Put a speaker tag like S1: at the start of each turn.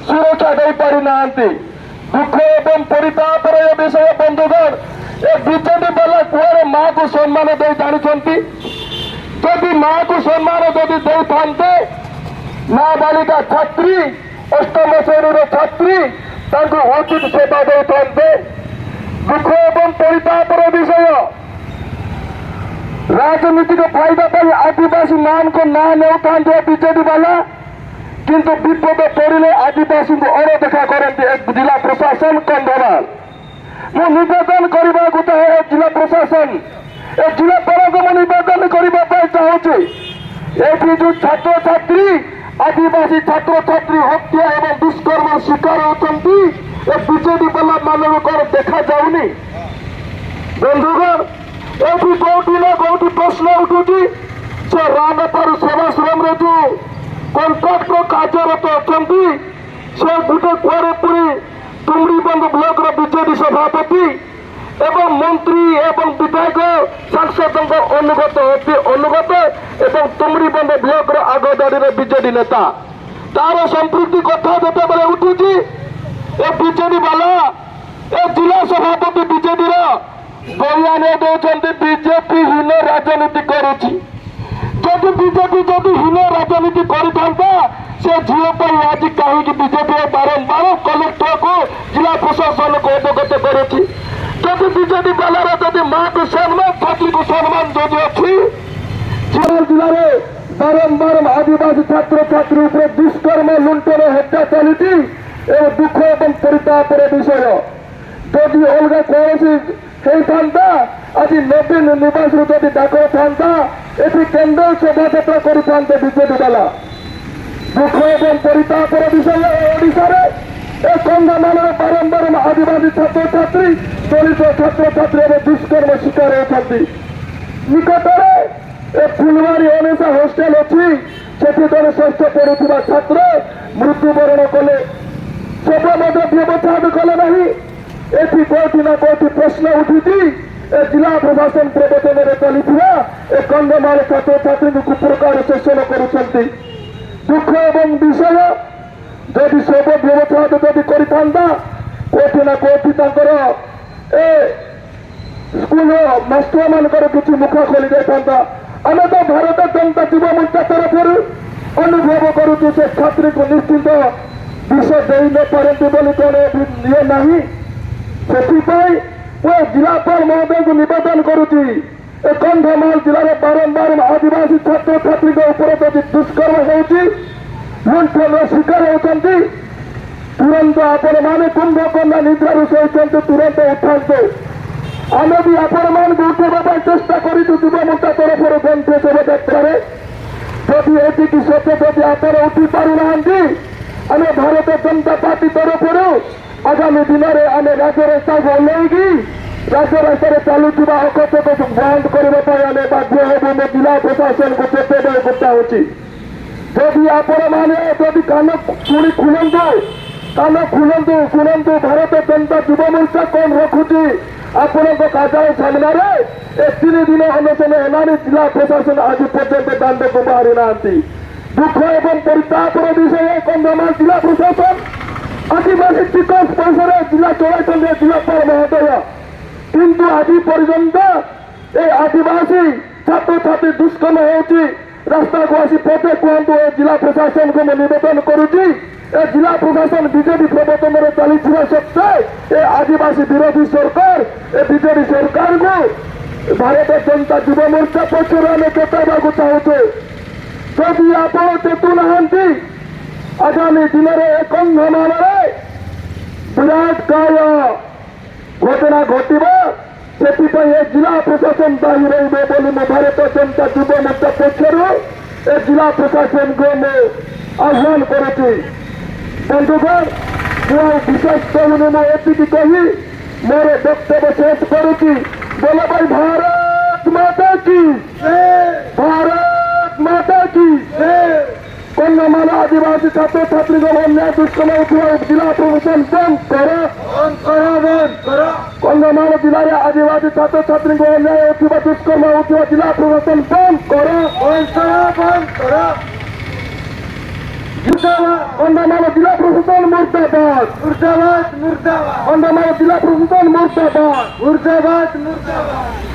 S1: सुरक्षा दे पारि नांती। दुख एवं परितापर ए विषय बंधुगण ए बीजेडी वाला कुआरे माँ को सम्मान दे जानी जदि माँ को सम्मान जदि दे था नाबालिका छात्री अष्टम श्रेणी छात्री उचित सेवा दे था। दुख एवं परितापर विषय राजनीतिक फायदा पर आदिवासी मान को ना नेउता बीजेडी वाला किंतु विपद पड़े आदिवासी को अणदेखा करती जिला प्रशासन कंधमाल। मु निवेदन करने को चाहे जिला प्रशासन ए जिलापाल को निवेदन करने चाहूँ ये जो छात्र छात्री आदिवासी छात्र छात्री हत्या एवं दुष्कर्म शिकार होती बीजेडी वाला मान कौन देखा जाऊनी। बंधुगण ये कौटी ना कौटी प्रश्न उठुची से रामपार सेवाश्रम जो कंट्राक्टर कार्यरत अच्छा से गोटे कुआरे पुरी तुमड़ीबंध ब्लॉक बीजेडी सभापति एवं मंत्री एवं विधायक सांसद अनुगत एवं तुमड़ीबंध ब्लॉक आगदाड़ी बीजेडी नेता तार संपृक्ति कथा जिते बेले उठुची ए बीजेडी वाला ए जिला सभापति बीजेडी बयान दौरान बीजेपी हीन राजनीति करुच्ची। जदि बीजेपी जदि हीन राजनीति करता से झील पर आज कहीं बीजेपी बारंबार कलेक्टर को जिला प्रशासन को अवगत करुच्ची। जदि बीजेडी वाला जदि माँ को सम्मान छात्री को सम्मान जदि अच्छी जिले में बारंबार आदिवासी छात्र छात्री दुष्कर्म लुंठन हत्या चली दुख एवं परितापर विषय जदि अलग कौन होता आज नवीन निवास जदि डाक था ये केन्द्र शोभायात्रा करते बीजेडी वाला। दुख एवं परितापर विषय ओडिशा कंधमाल बारंबार आदिवासी छात्र छात्री दलित छात्र छात्री दुष्कर्म शिकार होती। निकटरे फुलवारी अनेसा होस्टेल अच्छी से जन षष्ठ पढ़ुवा छात्र मृत्युवरण कले सब व्यवस्था भी कले ना एटी कौटी ना कौटी प्रश्न उठी जिला प्रशासन प्रवचन में चली कंधमाल छात्र छात्री को प्रकार शोषण कर दुख एवं विषय जदि सब व्यवस्था जदि करता कौटी ना कौटी ए स्कूल मास्टर मान किसी मुख खोली जाता। आम तो भारत जनता युवा मोर्चा तरफ अनुभव करुचु से छात्री को निश्चिंत विषय दे न पारती बोली कौन ये नहीं से जिलापाल महोदय को निवेदन करुच्ची कंधमाल जिले में बारंबार आदिवासी छात्र छात्री जब दुष्कर्म होती लुंठन शिकार होती तुरंत आपण मैंने कुंभकर्ण निद्रा शोचते तुरंत उठाते आम भी आपण मान उठावा चेष्टा करूँ युवा मोर्चा तरफ गंभीर शोभायात्रा जदि ये सत्य जदि आप उठी पार आम भारत जनता पार्टी तरफ आगामी दिन में आम राज्य रास्ता को ओल्लैकी राज्य रास्ता चलुवा अकथ को बंद करने बाध्य हो जिला प्रशासन को चेतावनी चाहूँगी। जदि आपण मैंने जदि कान शुणी खुलंतु शुणु भारत जनता युवा मोर्चा कौन रखुची आपण कार्यालय सामने तीन दिन अनशन है जिला प्रशासन आज पर्यंत दांड को बाहरी ना। दुख एवं परितापर विषय कंधमाल जिला प्रशासन आदिवासी टिकस पैसा जिला चलाइल जिलापाल महोदय किंतु आज पर्यंत ए आदिवासी छात्र छात्री दुष्कर्म होती रास्ता को आसी पदे कहतु जिला प्रशासन को मैं निवेदन करुच्ची जिला प्रशासन बीजेडी प्रवर्तन में चली सत्वे ए आदिवासी विरोधी सरकार ए बीजेडी सरकार को भारत जनता युवा मोर्चा पक्षर आम चेतावा चाहूँ जदि आप चेतु ना आगामी दिन में कंधमाल विराट काय घटना घटवा से जिला प्रशासन दायी रही भारत जनता युवा मोर्चा पक्षर जिला प्रशासन को आह्वान करुच्ची। बंधुगण विशेष कहूनी मुझे कही मोर वक्तव्य शेष करुच्ची। बोला भाई भारत माता की भारत माता की कंधमाल आदिवासी छात्र छात्री को अन्याय दुष्कर्म उठा जिला प्रशासन बंद करो कंधमाल जिले में आदिवासी छात्र छात्री को अन्याय उठा दुष्कर्म उठा जिला प्रशासन बंद करो कंधमाल जिला प्रशासन मुर्दाबाद
S2: मुर्दाबाद मुर्दाबाद
S1: कंधमाल जिला प्रशासन मुर्दाबाद
S2: मुर्दाबाद मुर्दाबाद